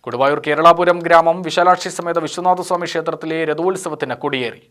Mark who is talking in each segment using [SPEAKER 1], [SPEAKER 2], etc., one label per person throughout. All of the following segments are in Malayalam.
[SPEAKER 1] കൊടുവായൂർ കേരളാപുരം ഗ്രാമം വിശാലാക്ഷി സമേത വിശ്വനാഥസ്വാമി ക്ഷേത്രത്തിലെ രഥോത്സവത്തിന് കൊടിയേറി.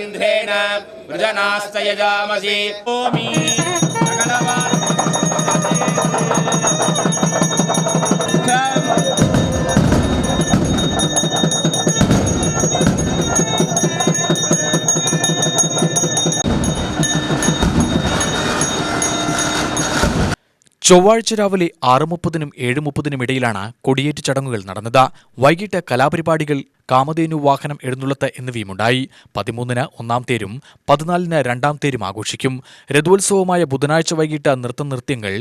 [SPEAKER 2] इंद्रेण वृजनास्तयजामसि ओमि
[SPEAKER 1] ചൊവ്വാഴ്ച രാവിലെ 6:30-നും 7:30-നും ഇടയിലാണ് കൊടിയേറ്റ് ചടങ്ങുകൾ നടന്നത്. വൈകിട്ട് കലാപരിപാടികൾ, കാമധേനു വാഹനം എഴുന്നള്ളത്ത് എന്നിവയുമുണ്ടായി. 13-ന് 1-ാം തേരും 14-ന് 2-ാം തേരും ആഘോഷിക്കും. രഥോത്സവമായ ബുധനാഴ്ച വൈകിട്ട് നൃത്തങ്ങൾ,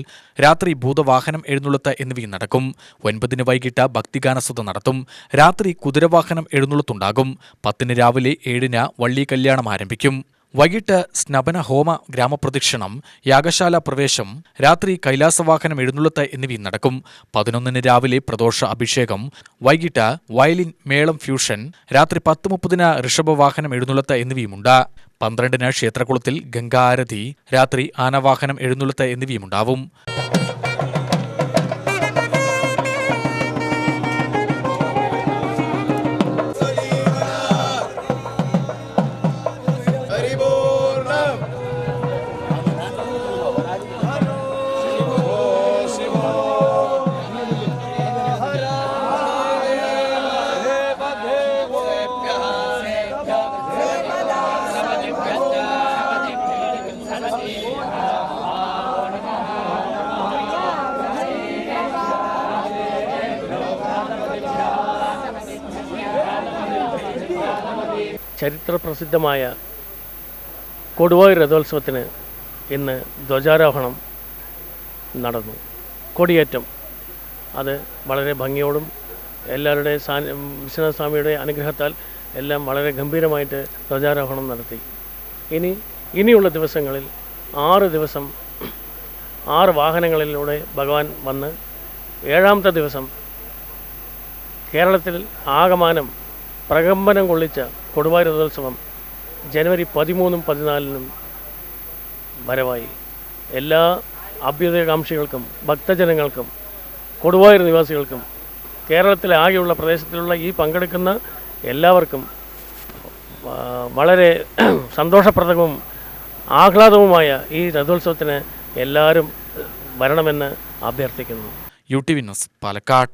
[SPEAKER 1] രാത്രി ഭൂതവാഹനം എഴുന്നള്ളത്ത് എന്നിവയും നടക്കും. 9-ന് വൈകിട്ട് ഭക്തിഗാനസുധ നടത്തും. രാത്രി കുതിരവാഹനം എഴുന്നള്ളത്തുണ്ടാകും. 10-ന് രാവിലെ 7-ന് വള്ളി കല്യാണം ആരംഭിക്കും. വൈകിട്ട് സ്നപന ഹോമ, ഗ്രാമപ്രദക്ഷിണം, യാഗശാല പ്രവേശം, രാത്രി കൈലാസവാഹനം എഴുന്നള്ളത്ത് എന്നിവയും നടക്കും. 11-ന് രാവിലെ പ്രദോഷ അഭിഷേകം, വൈകിട്ട് വയലിൻ, മേളം, ഫ്യൂഷൻ, രാത്രി 10:30-ന് ഋഷഭവാഹനം എഴുന്നള്ളത്ത് എന്നിവയുമുണ്ട്. 12-ന് ക്ഷേത്രകുളത്തിൽ ഗംഗാരതി, രാത്രി ആനവാഹനം എഴുന്നള്ളത്ത് എന്നിവയുമുണ്ടാവും.
[SPEAKER 3] ചരിത്രപ്രസിദ്ധമായ കൊടുവായൂർ രഥോത്സവത്തിന് ഇന്ന് ധ്വജാരോഹണം നടന്നു. കൊടിയേറ്റം അത് വളരെ ഭംഗിയോടും എല്ലാവരുടെയും വിശ്വനാഥസ്വാമിയുടെ അനുഗ്രഹത്താൽ എല്ലാം വളരെ ഗംഭീരമായിട്ട് ധ്വജാരോഹണം നടത്തി. ഇനിയുള്ള ദിവസങ്ങളിൽ 6 ദിവസം 6 വാഹനങ്ങളിലൂടെ ഭഗവാൻ വന്ന് 7-ാമത്തെ ദിവസം കേരളത്തിൽ ആകമാനം പ്രകമ്പനം കൊള്ളിച്ച കൊടുവായൂർ രഥോത്സവം ജനുവരി 13-നും 14-നും വരവായി. എല്ലാ അഭ്യുദയകാംക്ഷികൾക്കും ഭക്തജനങ്ങൾക്കും കൊടുവായൂർ നിവാസികൾക്കും കേരളത്തിലെ ആകെയുള്ള പ്രദേശത്തിലുള്ള ഈ പങ്കെടുക്കുന്ന എല്ലാവർക്കും വളരെ സന്തോഷപ്രദവും ആഹ്ലാദവുമായ ഈ രഥോത്സവത്തിന് എല്ലാവരും വരണമെന്ന് അഭ്യർത്ഥിക്കുന്നു.
[SPEAKER 1] UTV news, Palakkad.